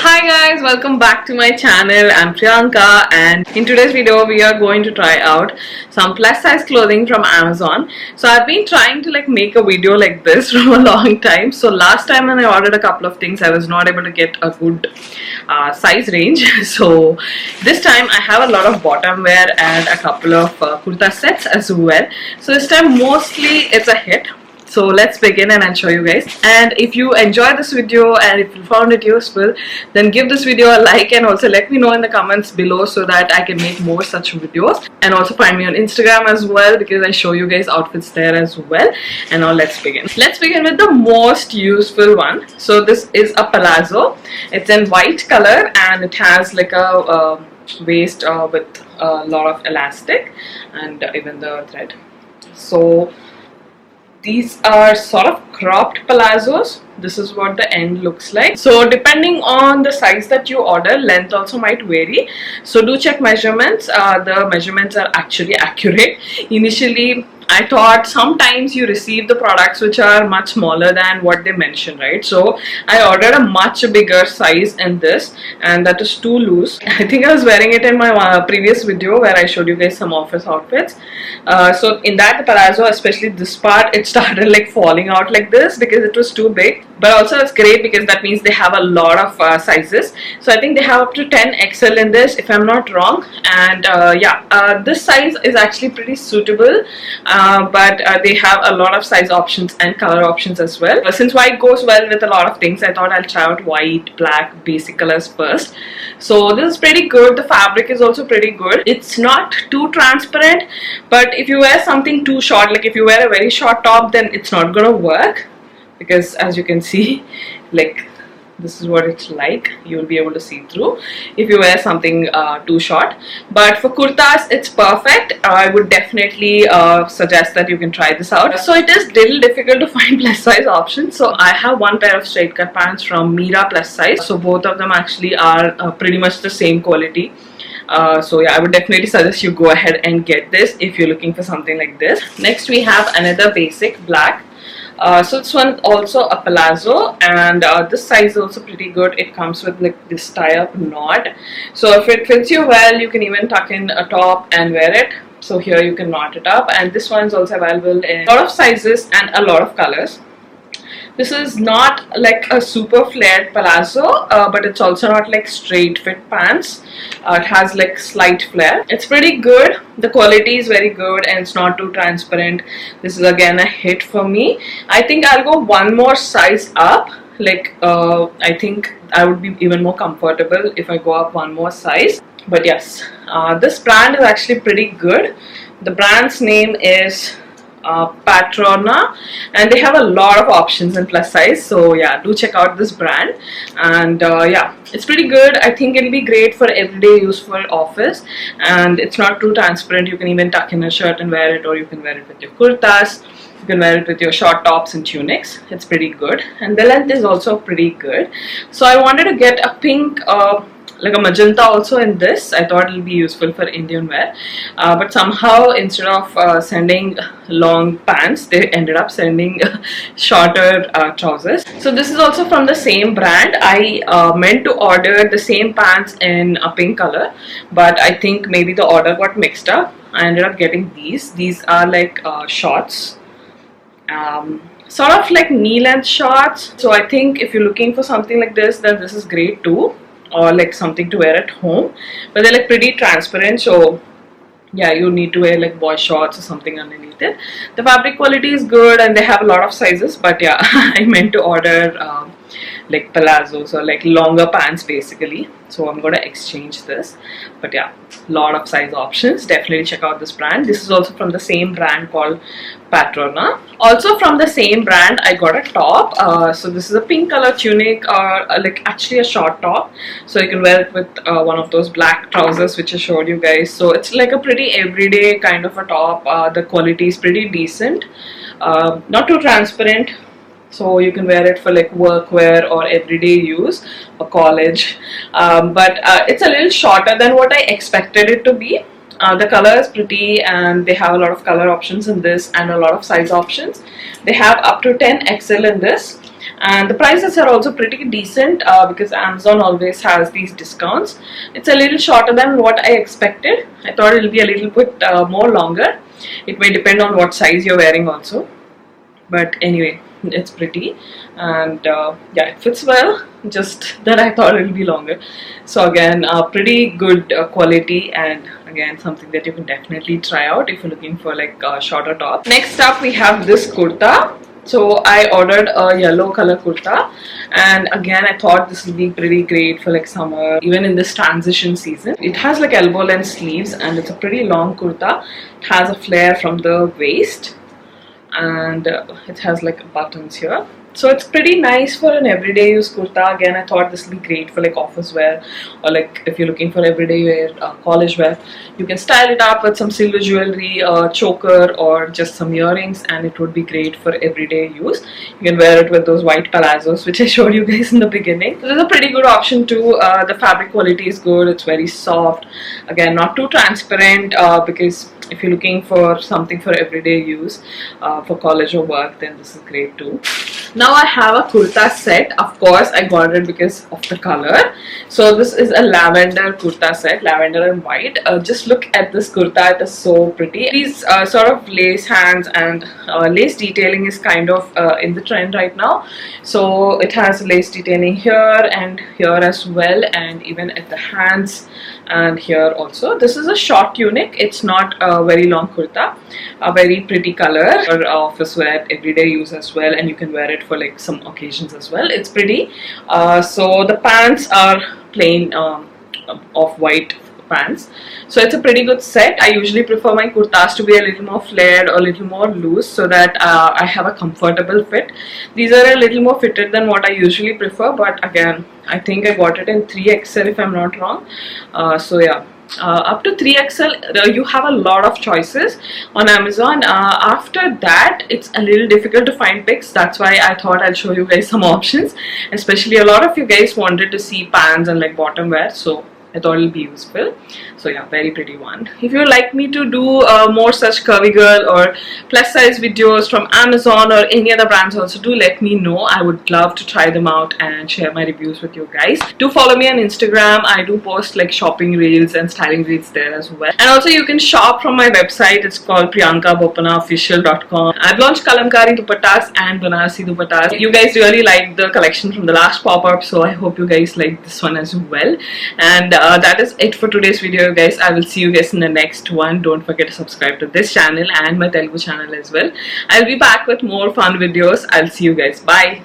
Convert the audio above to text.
Hi guys, welcome back to my channel. I'm Priyanka and in today's video we are going to try out some plus size clothing from Amazon. So I've been trying to make a video like this from a long time. So last time when I ordered a couple of things I was not able to get a good size range. So this time I have a lot of bottom wear and a couple of kurta sets as well. So this time mostly it's a hit. So let's begin and I'll show you guys. And if you enjoyed this video and if you found it useful, then give this video a like and also let me know in the comments below so that I can make more such videos. And also find me on Instagram as well because I show you guys outfits there as well. And now let's begin. Let's begin with the most useful one. So this is a palazzo. It's in white color and it has like a waist with a lot of elastic and even the thread. So these are sort of cropped palazzos. This is what the end looks like. So depending on the size that you order, length also might vary. So do check measurements. The measurements are actually accurate. Initially I thought sometimes you receive the products which are much smaller than what they mention, right? So I ordered a much bigger size in this and that is too loose. I think I was wearing it in my previous video where I showed you guys some office outfits. So in that the palazzo, especially this part, it started like falling out like this because it was too big. But also it's great because that means they have a lot of sizes. So I think they have up to 10XL in this if I'm not wrong. And this size is actually pretty suitable. But they have a lot of size options and color options as well. Since white goes well with a lot of things, I thought I'll try out white, black, basic colors first. So this is pretty good. The fabric is also pretty good. It's not too transparent, but if you wear something too short, like if you wear a very short top, then it's not gonna work because as you can see, like this is what it's like. You'll be able to see through if you wear something too short. But for kurtas, it's perfect. I would definitely suggest that you can try this out. So it is little difficult to find plus size options. So I have one pair of straight cut pants from Mira plus size. So both of them actually are pretty much the same quality. So yeah, I would definitely suggest you go ahead and get this if you're looking for something like this. Next we have another basic black. So this one also a palazzo and this size is also pretty good. It comes with like this tie-up knot. So if it fits you well, you can even tuck in a top and wear it. So here you can knot it up, and this one is also available in a lot of sizes and a lot of colors. This is not like a super flared palazzo, but it's also not like straight fit pants. It has like slight flare. It's pretty good. The quality is very good and it's not too transparent. This is again a hit for me. I think I'll go one more size up. I think I would be even more comfortable if I go up one more size. But yes, this brand is actually pretty good. The brand's name is Patrona, and they have a lot of options in plus size. So yeah, do check out this brand. And yeah, it's pretty good. I think it'll be great for everyday use for office, and it's not too transparent. You can even tuck in a shirt and wear it, or you can wear it with your kurtas. You can wear it with your short tops and tunics. It's pretty good, and the length is also pretty good. So I wanted to get a pink like a magenta also in this. I thought it will be useful for Indian wear, but somehow instead of sending long pants, they ended up sending shorter trousers. So this is also from the same brand. I meant to order the same pants in a pink color, but I think maybe the order got mixed up. I ended up getting these. These are like shorts, sort of like knee-length shorts. So I think if you're looking for something like this, then this is great too, or like something to wear at home. But they're like pretty transparent, so yeah, you need to wear like boy shorts or something underneath it. The fabric quality is good and they have a lot of sizes, but yeah, I meant to order like palazzos or like longer pants basically. So I'm going to exchange this. But yeah, lot of size options. Definitely check out this brand. This is also from the same brand called Patrona. Also from the same brand, I got a top. So this is a pink color tunic, or like actually a short top. So you can wear it with one of those black trousers which I showed you guys. So it's like a pretty everyday kind of a top. The quality is pretty decent. Not too transparent. So you can wear it for like work wear or everyday use or college. But it's a little shorter than what I expected it to be. The color is pretty and they have a lot of color options in this and a lot of size options. They have up to 10XL in this, and the prices are also pretty decent because Amazon always has these discounts. It's a little shorter than what I expected. I thought it'll be a little bit more longer. It may depend on what size you're wearing also, but anyway, it's pretty, and yeah, it fits well, just that I thought it'll be longer. So again, pretty good quality, and again something that you can definitely try out if you're looking for like a shorter top. Next up we have this kurta. So I ordered a yellow color kurta, and again I thought this would be pretty great for like summer, even in this transition season. It has like elbow length sleeves, and it's a pretty long kurta. It has a flare from the waist, and it has like buttons here. So it's pretty nice for an everyday use kurta. Again, I thought this would be great for like office wear, or like if you're looking for everyday wear, college wear. You can style it up with some silver jewelry, a choker, or just some earrings, and it would be great for everyday use. You can wear it with those white palazzos, which I showed you guys in the beginning. So this is a pretty good option too. The fabric quality is good. It's very soft. Again, not too transparent because if you're looking for something for everyday use, for college or work, then this is great too. Now I have a kurta set. Of course, I got it because of the color. So this is a lavender kurta set, lavender and white. Just look at this kurta, it is so pretty. These sort of lace hands and lace detailing is kind of in the trend right now. So it has lace detailing here and here as well, and even at the hands and here also. This is a short tunic. It's not a very long kurta. A very pretty color for office wear, everyday use as well, and you can wear it for like some occasions as well. It's pretty. So the pants are plain off-white pants. So it's a pretty good set. I usually prefer my kurtas to be a little more flared or a little more loose so that I have a comfortable fit. These are a little more fitted than what I usually prefer, but again, I think I got it in 3XL if I'm not wrong. So yeah. Up to 3XL, you have a lot of choices on Amazon. After that, it's a little difficult to find pics. That's why I thought I'll show you guys some options. Especially a lot of you guys wanted to see pants and like bottom wear, so I thought it'll be useful. So yeah, very pretty one. If you'd like me to do more such curvy girl or plus size videos from Amazon or any other brands also, do let me know. I would love to try them out and share my reviews with you guys. Do follow me on Instagram. I do post like shopping reels and styling reels there as well. And also you can shop from my website. It's called priyankaboppanaofficial.com. I've launched Kalamkari dupattas and Banarasi dupattas. You guys really liked the collection from the last pop-up, so I hope you guys like this one as well. And that is it for today's video, guys. I will see you guys in the next one. Don't forget to subscribe to this channel and my Telugu channel as well. I'll be back with more fun videos. I'll see you guys. Bye.